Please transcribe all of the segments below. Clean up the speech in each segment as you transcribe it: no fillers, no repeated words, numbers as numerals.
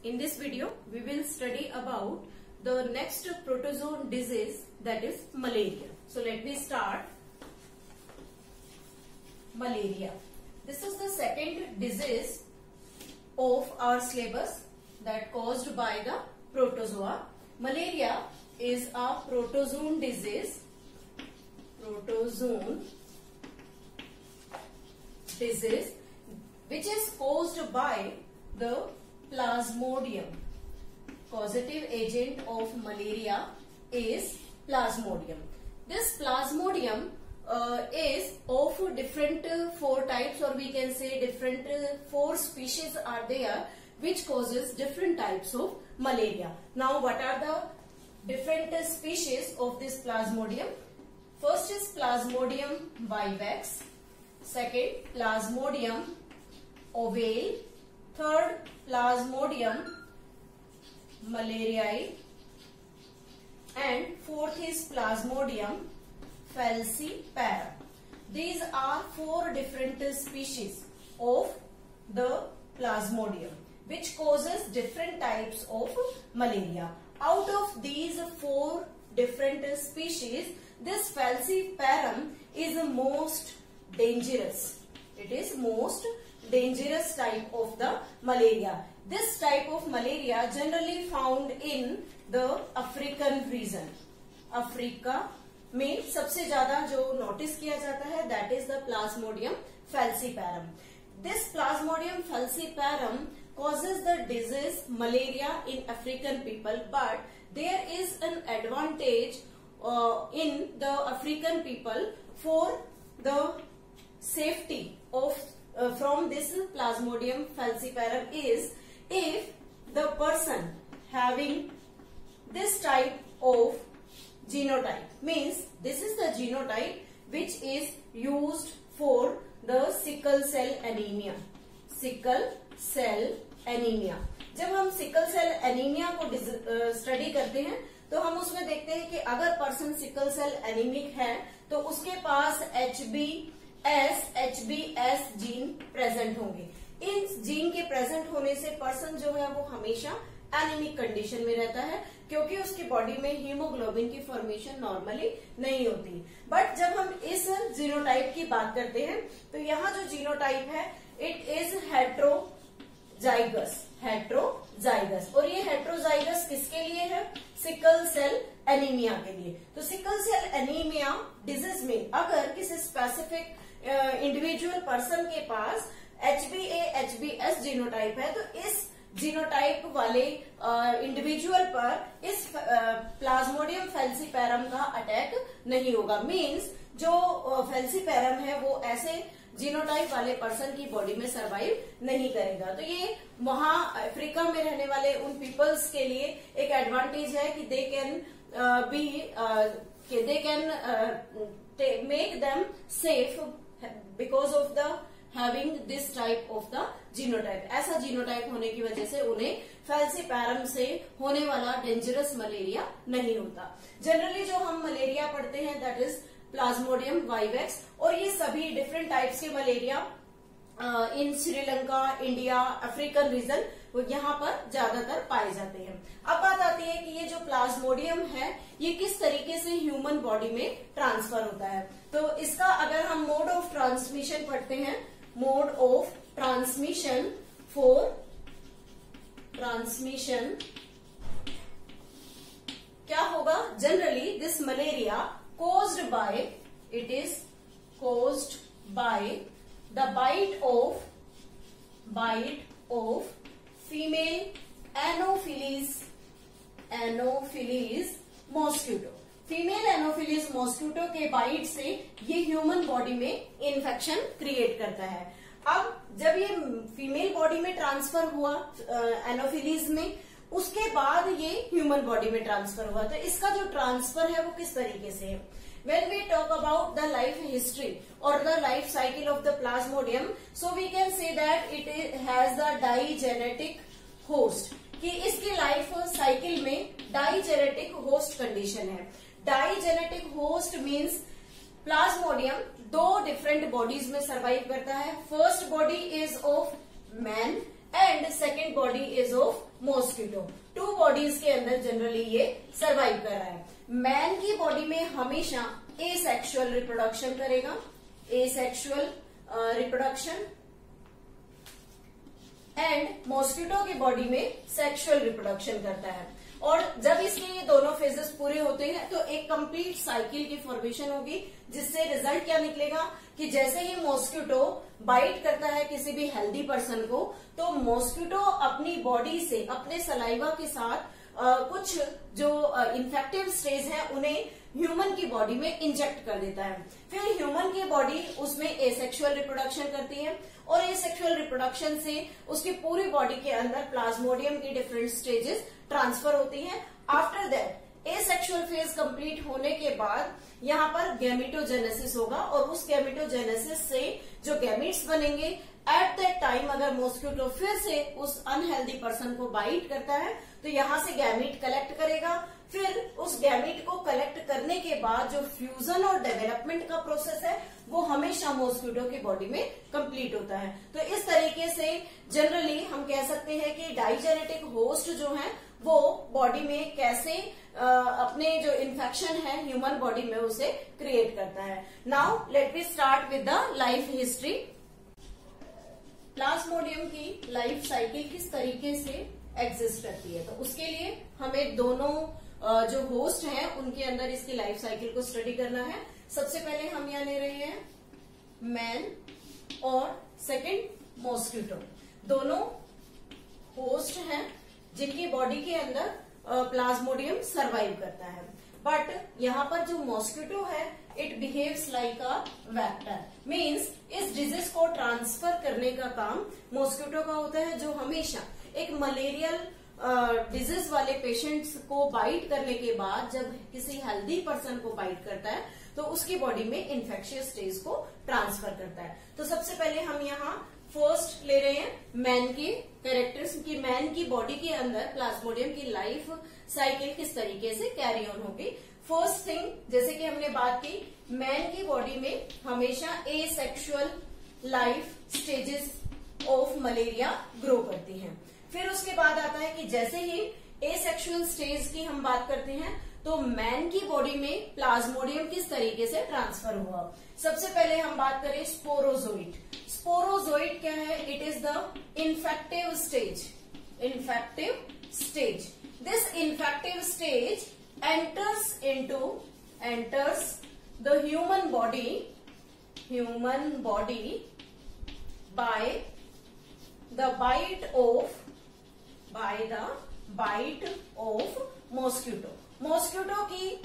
In this video, we will study about the next protozoan disease, that is malaria. So let me start. Malaria. This is the second disease of our syllabus that caused by the protozoa. Malaria is a protozoan disease. Protozoan disease which is caused by the Plasmodium. Causative agent of malaria is Plasmodium. This Plasmodium is of different four types, or we can say different four species are there which causes different types of malaria. Now what are the different species of this Plasmodium? First is Plasmodium vivax, second Plasmodium ovale, third Plasmodium malariae, and fourth is Plasmodium falciparum. These are four different species of the Plasmodium which causes different types of malaria. Out of these four different species, this falciparum is the most dangerous. It is most dangerous type of the malaria. This type of malaria generally found in the African region. Africa में सबसे ज्यादा जो notice किया जाता है that is the Plasmodium falciparum. This Plasmodium falciparum causes the disease malaria in African people, but there is an advantage in the African people for the safety of from this Plasmodium falciparum is if the person having this type of genotype, means this is the genotype which is used for the sickle cell anemia. Sickle cell anemia. जब हम sickle cell anaemia को study करते हैं तो हम उसमें देखते हैं कि अगर पर्सन सिकल सेल एनीमिक है तो उसके पास HBS जीन प्रेजेंट होंगे. इन जीन के प्रेजेंट होने से पर्सन जो है वो हमेशा एनीमिक कंडीशन में रहता है क्योंकि उसकी बॉडी में हीमोग्लोबिन की फॉर्मेशन नॉर्मली नहीं होती. बट जब हम इस जीनोटाइप की बात करते हैं तो यहाँ जो जीनोटाइप है इट इज हेट्रोजाइगस. और ये हेट्रोजाइगस किसके लिए है? सिकल सेल एनीमिया के लिए. तो सिकल सेल एनीमिया डिजीज में अगर किसी स्पेसिफिक इंडिविजुअल पर्सन के पास HbA-HbS जीनोटाइप है तो इस जीनोटाइप वाले इंडिविजुअल पर इस प्लाज्मोडियम फैल्सीपैरम का अटैक नहीं होगा. मींस जो फैल्सीपैरम है वो ऐसे जीनोटाइप वाले पर्सन की बॉडी में सरवाइव नहीं करेगा. तो ये वहां अफ्रीका में रहने वाले उन पीपल्स के लिए एक एडवांटेज है कि they can make them safe because of the having this type of the genotype. ऐसा जीनोटाइप होने की वजह से उन्हें फैल्सीपैरम से होने वाला डेंजरस मलेरिया नहीं होता. जनरली जो हम मलेरिया पढ़ते हैं दैट इज प्लाज्मोडियम वाइवेक्स, और ये सभी डिफरेंट टाइप्स के मलेरिया इन श्रीलंका, इंडिया, अफ्रीकन रीजन यहाँ पर ज्यादातर पाए जाते हैं. अब बात आती है कि ये जो प्लाज्मोडियम है ये किस तरीके से ह्यूमन बॉडी में ट्रांसफर होता है. तो इसका अगर हम मोड ऑफ ट्रांसमिशन पढ़ते हैं, mode of transmission for transmission क्या होगा? Generally this malaria caused by the bite of female Anopheles mosquito. Female anopheles mosquito के बाइट से ये ह्यूमन बॉडी में इन्फेक्शन क्रिएट करता है. अब जब ये फीमेल बॉडी में ट्रांसफर हुआ एनोफिलीज में, उसके बाद ये ह्यूमन बॉडी में ट्रांसफर हुआ. तो इसका जो ट्रांसफर है वो किस तरीके से है? When we talk about the life history or the life cycle of the Plasmodium, so we can say that it has the digenetic host. कि इसकी लाइफ साइकिल में डाइजेनेटिक होस्ट कंडीशन है. डाइजेनेटिक होस्ट मीन्स प्लाज्मोडियम दो different bodies में survive करता है. First body is of man and second body is of mosquito. 2 bodies के अंदर जनरली ये सरवाइव कर रहा है। मैन की बॉडी में हमेशा एसेक्सुअल रिप्रोडक्शन करेगा, एसेक्सुअल रिप्रोडक्शन, एंड मॉस्किटो की बॉडी में सेक्सुअल रिप्रोडक्शन करता है। और जब इसके ये दोनों फेजेस पूरे होते हैं तो एक कंप्लीट साइकिल की फॉर्मेशन होगी, जिससे रिजल्ट क्या निकलेगा कि जैसे ही मॉस्किटो बाइट करता है किसी भी हेल्दी पर्सन को, तो मॉस्किटो अपनी बॉडी से अपने सलाइवा के साथ कुछ जो इन्फेक्टिव स्टेज है उन्हें ह्यूमन की बॉडी में इंजेक्ट कर देता है। फिर ह्यूमन की बॉडी उसमें एसेक्सुअल रिप्रोडक्शन करती है और एसेक्सुअल रिप्रोडक्शन से उसकी पूरी बॉडी के अंदर प्लाज्मोडियम की डिफरेंट स्टेजेस ट्रांसफर होती हैं। After that asexual phase complete होने के बाद यहाँ पर गैमेटोजेनेसिस होगा और उस गैमेटोजेनेसिस से जो गैमेट्स बनेंगे, एट दैट टाइम अगर मॉस्किटो फिर से उस अनहेल्दी पर्सन को बाइट करता है तो यहाँ से गैमेट कलेक्ट करेगा। फिर उस गैमेट को कलेक्ट करने के बाद जो फ्यूजन और डेवलपमेंट का प्रोसेस है वो हमेशा मॉस्किटो की बॉडी में कंप्लीट होता है। तो इस तरीके से जनरली हम कह सकते हैं कि डाइजेनेटिक होस्ट जो है वो बॉडी में कैसे अपने जो इन्फेक्शन है ह्यूमन बॉडी में उसे क्रिएट करता है। Now let me start with the life history. Plasmodium की लाइफ साइकिल किस तरीके से एग्जिस्ट करती है, तो उसके लिए हमें दोनों जो होस्ट हैं उनके अंदर इसकी लाइफ साइकिल को स्टडी करना है। सबसे पहले हम यहाँ ले रहे हैं मैन और सेकंड मॉस्किटो। दोनों होस्ट हैं जिनकी बॉडी के अंदर प्लाज्मोडियम सरवाइव करता है। बट यहाँ पर जो मॉस्किटो है it behaves like a vector, means इस डिजीज को ट्रांसफर करने का काम मॉस्किटो का होता है, जो हमेशा एक मलेरियल डिजीज वाले पेशेंट्स को बाइट करने के बाद जब किसी हेल्दी पर्सन को बाइट करता है तो उसकी बॉडी में इन्फेक्शियस स्टेज को ट्रांसफर करता है। तो सबसे पहले हम यहाँ फर्स्ट ले रहे हैं मैन के कैरेक्टर्स की। मैन की बॉडी के अंदर प्लाज्मोडियम की लाइफ साइकिल किस तरीके से कैरी ऑन होगी। फर्स्ट थिंग, जैसे कि हमने बात की, मैन की बॉडी में हमेशा asexual life stages of malaria grow करती हैं। फिर उसके बाद आता है कि जैसे ही एसेक्सुअल स्टेज की हम बात करते हैं तो मैन की बॉडी में प्लाज्मोडियम किस तरीके से ट्रांसफर हुआ। सबसे पहले हम बात करें स्पोरोजोइट। स्पोरोजोइट क्या है? It is the infective stage. Infective stage, this infective stage enters the human body by the bite of mosquito। Mosquito की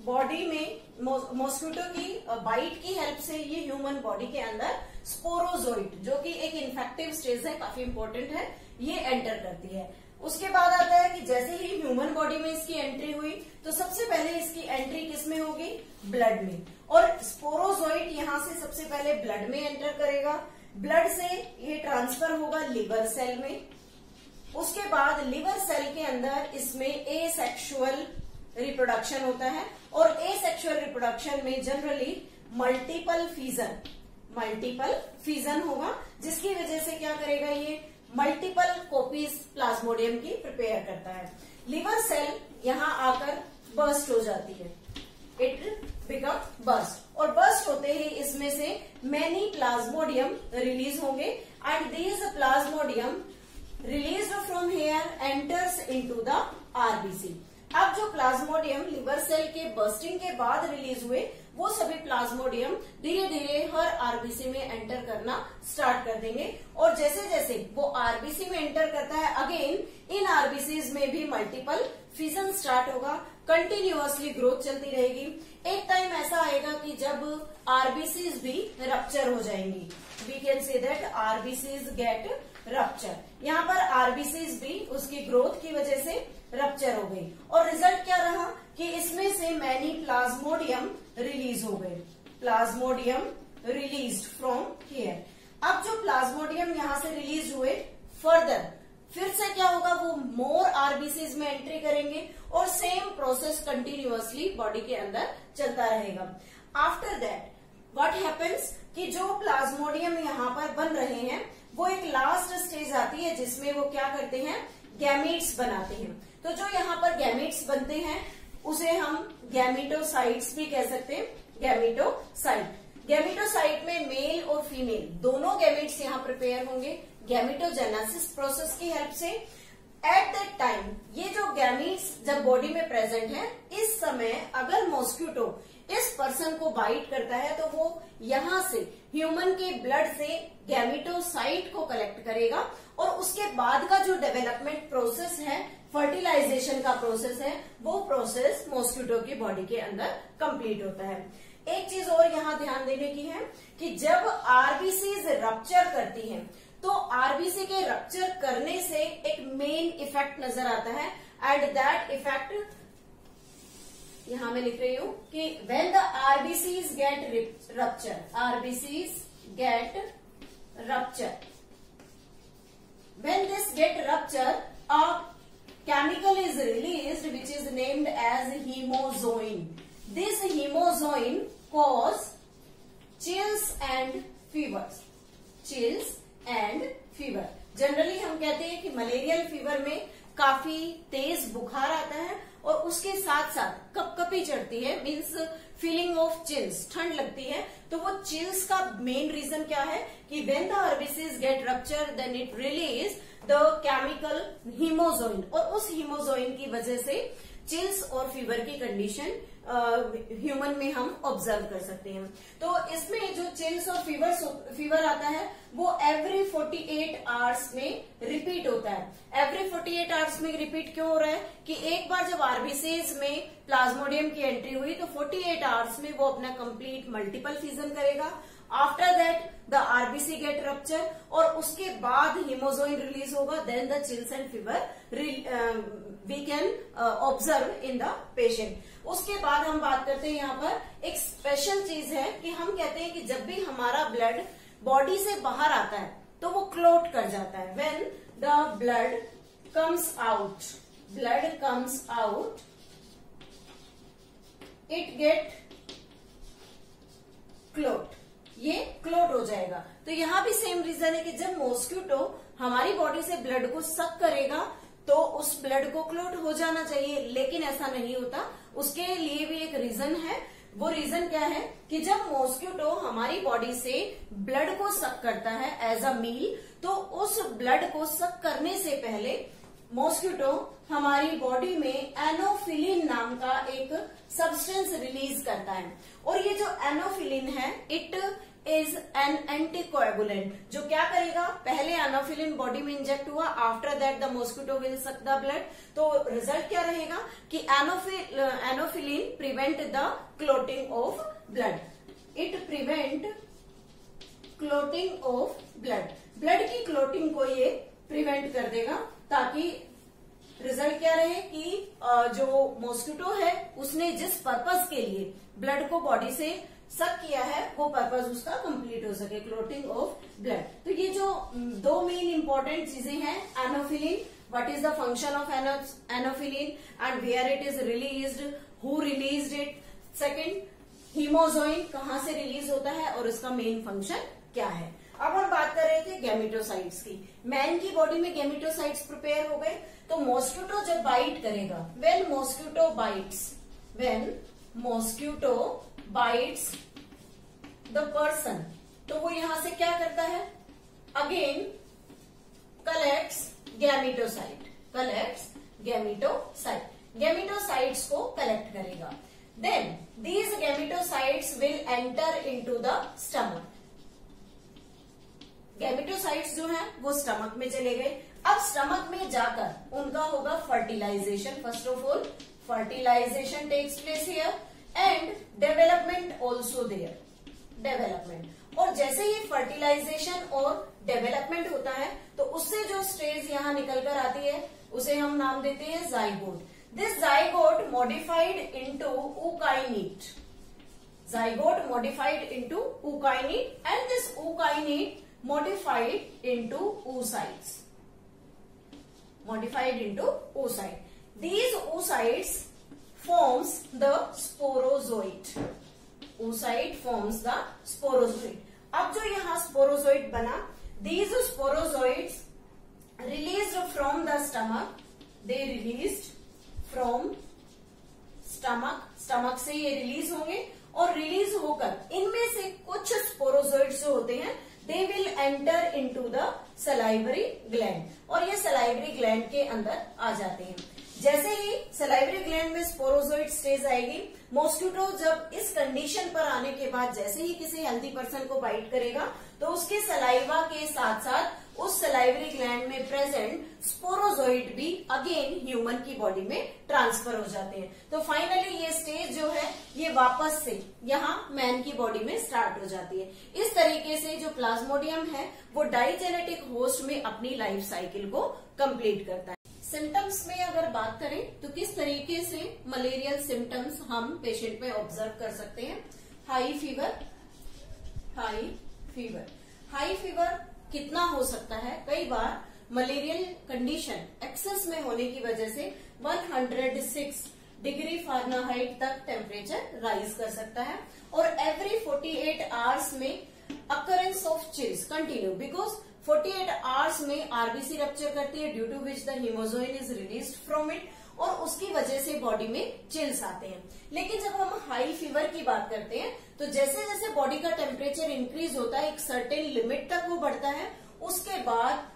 बॉडी में मॉस्किटो की बाइट की हेल्प से ये ह्यूमन बॉडी के अंदर स्पोरोजोइट, जो कि एक इन्फेक्टिव स्टेज है, काफी इंपॉर्टेंट है, ये एंटर करती है। उसके बाद आता है कि जैसे ही ह्यूमन बॉडी में इसकी एंट्री हुई तो सबसे पहले इसकी एंट्री किस में होगी? ब्लड में। और स्पोरोजोइट यहाँ से सबसे पहले ब्लड में एंटर करेगा, ब्लड से ये ट्रांसफर होगा लिवर सेल में। उसके बाद लिवर सेल के अंदर इसमें एसेक्सुअल रिप्रोडक्शन होता है और एसेक्सुअल रिप्रोडक्शन में जनरली मल्टीपल फिजन होगा, जिसकी वजह से क्या करेगा, ये मल्टीपल कॉपीज प्लाज्मोडियम की प्रिपेयर करता है। लिवर सेल यहाँ आकर बर्स्ट हो जाती है, इट बिकम बर्स्ट, और बर्स्ट होते ही इसमें से मैनी प्लाज्मोडियम रिलीज होंगे and this Plasmodium released from here enters into the RBC. अब जो प्लाज्मोडियम लिवर सेल के बर्स्टिंग के बाद रिलीज हुए वो सभी प्लाज्मोडियम धीरे धीरे हर आरबीसी में एंटर करना स्टार्ट कर देंगे, और जैसे जैसे वो आरबीसी में एंटर करता है अगेन इन आरबीसीज में भी मल्टीपल फिजन स्टार्ट होगा, कंटिन्यूअसली ग्रोथ चलती रहेगी। एक टाइम ऐसा आएगा कि जब आरबीसीज भी रप्चर हो जाएंगी, we can say that RBCs get rupture. यहाँ पर आरबीसीज भी उसकी ग्रोथ की वजह से रप्चर हो गई, और रिजल्ट क्या रहा कि इसमें से मैनी प्लाज्मोडियम रिलीज हो गए, प्लाज्मोडियम रिलीज्ड फ्रॉम हियर। अब जो प्लाज्मोडियम यहाँ से रिलीज हुए फर्दर फिर से क्या होगा, वो मोर आरबीसीज में एंट्री करेंगे और सेम प्रोसेस कंटिन्यूअसली बॉडी के अंदर चलता रहेगा। आफ्टर दैट व्हाट हैपेंस कि जो प्लाज्मोडियम यहाँ पर बन रहे हैं वो एक लास्ट स्टेज आती है जिसमें वो क्या करते हैं, गैमीट्स बनाते हैं। तो जो यहाँ पर गैमीट्स बनते हैं उसे हम गैमीटोसाइट्स भी कह सकते हैं, गैमीटोसाइट। गैमीटोसाइट में मेल और फीमेल दोनों गैमीट्स यहाँ प्रिपेयर होंगे गैमीटोजेनेसिस प्रोसेस की हेल्प से। एट दैट टाइम ये जो गैमीट्स जब बॉडी में प्रेजेंट है, इस समय अगर मॉस्क्यूटो इस पर्सन को बाइट करता है तो वो यहां से ह्यूमन के ब्लड से गैमीटोसाइट को कलेक्ट करेगा और उसके बाद का जो डेवलपमेंट प्रोसेस है, फर्टिलाइजेशन का प्रोसेस है, वो प्रोसेस मॉस्क्यूटो की बॉडी के अंदर कंप्लीट होता है। एक चीज और यहाँ ध्यान देने की है कि जब आरबीसीज रप्चर करती हैं तो आरबीसी के रप्चर करने से एक मेन इफेक्ट नजर आता है एंड दैट इफेक्ट यहां मैं लिख रही हूं कि when the RBCs get rupture, RBCs get rupture. When this get rupture, a chemical is released which is named as hemozoin. This hemozoin cause chills and fevers. Chills and fever. Generally हम कहते हैं कि malarial fever में काफी तेज बुखार आता है और उसके साथ साथ कपकपी चढ़ती है, मीन्स फीलिंग ऑफ चिल्स, ठंड लगती है। तो वो चिल्स का मेन रीजन क्या है कि when the RBCs get rupture then it release the chemical hemozoin और उस हीमोजोइन की वजह से चिल्स और फीवर की कंडीशन ह्यूमन में हम ऑब्जर्व कर सकते हैं। तो इसमें जो चिल्स और फीवर आता है वो एवरी 48 आवर्स में रिपीट होता है। एवरी 48 आवर्स में रिपीट क्यों हो रहा है कि एक बार जब आरबीसीज में प्लाज्मोडियम की एंट्री हुई तो 48 आवर्स में वो अपना कंप्लीट मल्टीपल फिजन करेगा। After that the RBC get rupture और उसके बाद हीमोजोइन रिलीज होगा, then the chills and fever we can observe in the patient. उसके बाद हम बात करते हैं यहाँ पर एक स्पेशल चीज है कि हम कहते हैं कि जब भी हमारा ब्लड बॉडी से बाहर आता है तो वो क्लोट कर जाता है। When the blood comes out it get clot, ये क्लोट हो जाएगा। तो यहाँ भी सेम रीजन है कि जब मॉस्क्यूटो हमारी बॉडी से ब्लड को सक करेगा तो उस ब्लड को क्लोट हो जाना चाहिए, लेकिन ऐसा नहीं होता। उसके लिए भी एक रीजन है। वो रीजन क्या है कि जब मॉस्क्यूटो हमारी बॉडी से ब्लड को सक करता है एज अ मील, तो उस ब्लड को सक करने से पहले मॉस्क्यूटो हमारी बॉडी में एनोफिलिन नाम का एक सब्सटेंस रिलीज करता है और ये जो एनोफिलिन है इट इज एन एंटीकोएगुलेंट, जो क्या करेगा, पहले एनोफिलिन बॉडी में इंजेक्ट हुआ, after that the mosquito will suck the blood. तो रिजल्ट क्या रहेगा कि anophelin prevent the clotting of blood, it prevent clotting of blood, blood की क्लोटिंग को ये प्रिवेंट कर देगा, ताकि रिजल्ट क्या रहे कि जो मॉस्क्यूटो है उसने जिस पर्पस के लिए ब्लड को बॉडी से सक किया है वो पर्पस उसका कंप्लीट हो सके, क्लोटिंग ऑफ ब्लड। तो ये जो दो मेन इंपॉर्टेंट चीजें हैं, anophelin, what is the function of anophelin and where it is released, who released it, second hemozoin कहां से रिलीज होता है और इसका मेन फंक्शन क्या है। अब हम बात कर रहे थे गैमेटोसाइट्स की। मैन की बॉडी में गैमेटोसाइट्स प्रिपेयर हो गए, तो मॉस्क्यूटो जब बाइट करेगा, when mosquito bites the person, तो वो यहां से क्या करता है, अगेन कलेक्ट्स गैमेटोसाइट्स को कलेक्ट करेगा। Then these gametocytes will enter into the stomach. Gametocytes जो हैं वो स्टमक में चले गए। अब स्टमक में जाकर उनका होगा fertilisation. First of all fertilisation takes place here and development also there, development. और जैसे ही फर्टिलाइजेशन और डेवलपमेंट होता है तो उससे जो स्टेज यहां निकल कर आती है उसे हम नाम देते हैं zygote. This zygote modified into ookinete, zygote modified into ookinete and this ookinete modified into oocytes. These oocytes forms the sporozoite. Oocyte forms the sporozoite. अब जो यहाँ स्पोरोजोइट बना, These sporozoids released from the stomach, they released from stomach से ये release होंगे और release होकर इनमें से कुछ स्पोरोजोइड्स जो होते हैं they will enter into the salivary gland और ये सलाइवरी ग्लैंड के अंदर आ जाते हैं। जैसे ही सलाइवरी ग्लैंड में स्पोरोजोइड स्टेज आएगी, मॉस्किटो जब इस कंडीशन पर आने के बाद जैसे ही किसी हेल्दी पर्सन को बाइट करेगा तो उसके सलाइवा के साथ साथ उस सलाइवरी ग्लैंड में प्रेजेंट स्पोरोजोइड भी अगेन ह्यूमन की बॉडी में ट्रांसफर हो जाते हैं। तो फाइनली ये स्टेज जो है ये वापस से यहाँ मैन की बॉडी में स्टार्ट हो जाती है। इस तरीके से जो प्लाज्मोडियम है वो डाइजेनेटिक होस्ट में अपनी लाइफ साइकिल को कंप्लीट करता है। सिम्टम्स में अगर बात करें तो किस तरीके से मलेरियल सिम्टम्स हम पेशेंट में ऑब्जर्व कर सकते हैं। हाई फीवर कितना हो सकता है, कई बार मलेरियल कंडीशन एक्सेस में होने की वजह से 106 डिग्री फ़ारेनहाइट तक टेम्परेचर राइज कर सकता है और एवरी 48 आवर्स में occurrence of chills continue because 48 hours में आरबीसी रप्चर करती है due to which the hemozoin is released from it और उसकी वजह से बॉडी में चिल्स आते हैं। लेकिन जब हम हाई फीवर की बात करते हैं तो जैसे जैसे बॉडी का टेम्परेचर इंक्रीज होता है एक सर्टेन लिमिट तक वो बढ़ता है, उसके बाद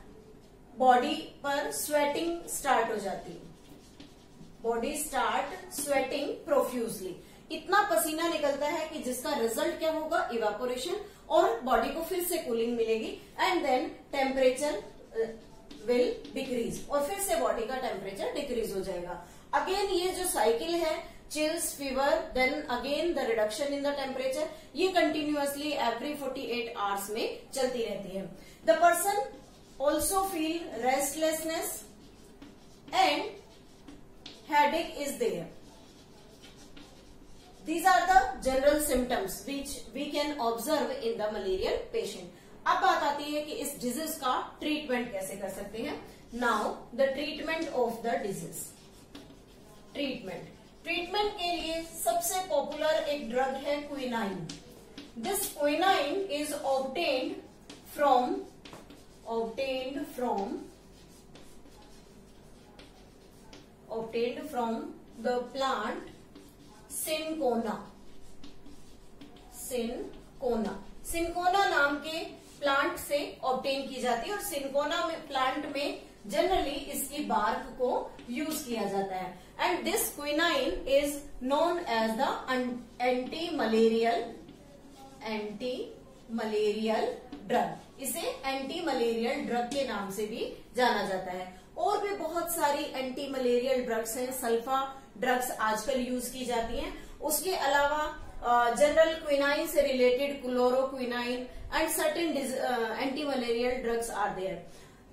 बॉडी पर स्वेटिंग स्टार्ट हो जाती है। बॉडी स्टार्ट स्वेटिंग प्रोफ्यूजली, इतना पसीना निकलता है कि जिसका रिजल्ट क्या होगा, इवापोरेशन और बॉडी को फिर से कूलिंग मिलेगी and then temperature will decrease और फिर से बॉडी का टेम्परेचर डिक्रीज हो जाएगा। अगेन ये जो साइकिल है chills, fever, then again the reduction in the temperature, ये कंटिन्यूअसली एवरी 48 आवर्स में चलती रहती है। The person also feel restlessness and headache is there. These are the general symptoms which we can observe in the malarial patient. अब बात आती है कि इस डिजीज का ट्रीटमेंट कैसे कर सकते हैं। Now the treatment of the disease. Treatment के लिए सबसे पॉपुलर एक ड्रग है quinine. This quinine is obtained from the plant cinchona नाम के प्लांट से ऑब्टेन की जाती है और सिनकोना प्लांट में जनरली इसकी बार्क को यूज किया जाता है and this quinine is known as the anti malarial drug. इसे एंटी मलेरियल ड्रग के नाम से भी जाना जाता है। और भी बहुत सारी एंटी मलेरियल ड्रग्स हैं, सल्फा ड्रग्स आजकल यूज की जाती हैं। उसके अलावा जनरल क्विनाइन से related chloroquine and certain anti malarial drugs are there.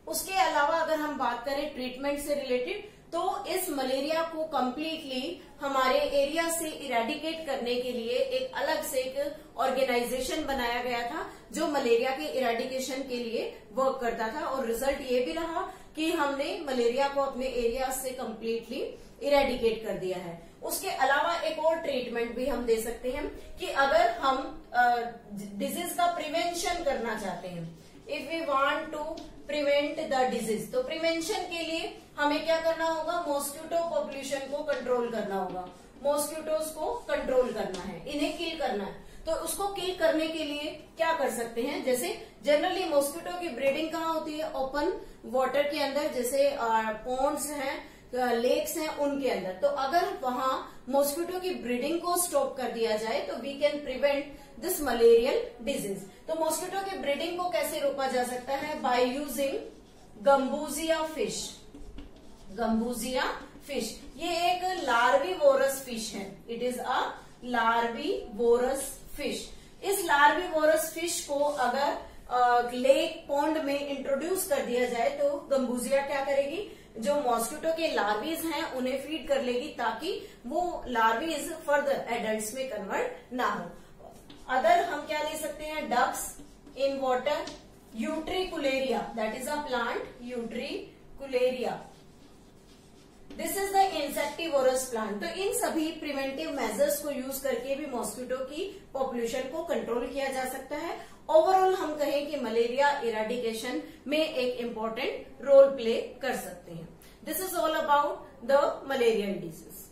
उसके अलावा अगर हम बात करें ट्रीटमेंट से रिलेटेड तो इस मलेरिया को कंप्लीटली हमारे एरिया से इरेडिकेट करने के लिए एक अलग से एक ऑर्गेनाइजेशन बनाया गया था जो मलेरिया के इरेडिकेशन के लिए वर्क करता था और रिजल्ट ये भी रहा कि हमने मलेरिया को अपने एरिया से कंप्लीटली इरेडिकेट कर दिया है। उसके अलावा एक और ट्रीटमेंट भी हम दे सकते हैं कि अगर हम डिजीज का प्रिवेंशन करना चाहते हैं, if we want to prevent the disease, तो प्रिवेंशन के लिए हमें क्या करना होगा, मॉस्किटो पॉपुलेशन को कंट्रोल करना होगा। मॉस्किटोज को कंट्रोल करना है, इन्हें किल करना है। तो उसको किल करने के लिए क्या कर सकते हैं, जैसे जनरली मॉस्किटो की ब्रीडिंग कहाँ होती है, ओपन वाटर के अंदर, जैसे पॉन्ड्स हैं, लेक्स हैं, उनके अंदर। तो अगर वहां मॉस्किटो की ब्रीडिंग को स्टॉप कर दिया जाए तो we can prevent this malarial disease. तो मॉस्किटो की ब्रीडिंग को कैसे रोका जा सकता है, बाय यूजिंग गंबूजिया फिश। ये एक लार्विवोरस फिश है, इट इज अ लार्विवोरस फिश। इस लार्विवोरस फिश को अगर लेक पॉन्ड में इंट्रोड्यूस कर दिया जाए तो गंबूजिया क्या करेगी, जो मॉस्किटो के लार्वीज हैं उन्हें फीड कर लेगी ताकि वो लार्वीज फर्दर एडल्ट्स में कन्वर्ट ना हो। अदर हम क्या ले सकते हैं, ducks in water, utricularia, that is a plant, utricularia, this is the insectivorous plant. तो इन सभी प्रिवेंटिव मेजर्स को यूज करके भी मॉस्किटो की पॉपुलेशन को कंट्रोल किया जा सकता है ओवरऑल हम कहें कि मलेरिया इरेडिकेशन में एक इम्पोर्टेंट रोल प्ले कर सकते हैं. This is all about the malarial disease.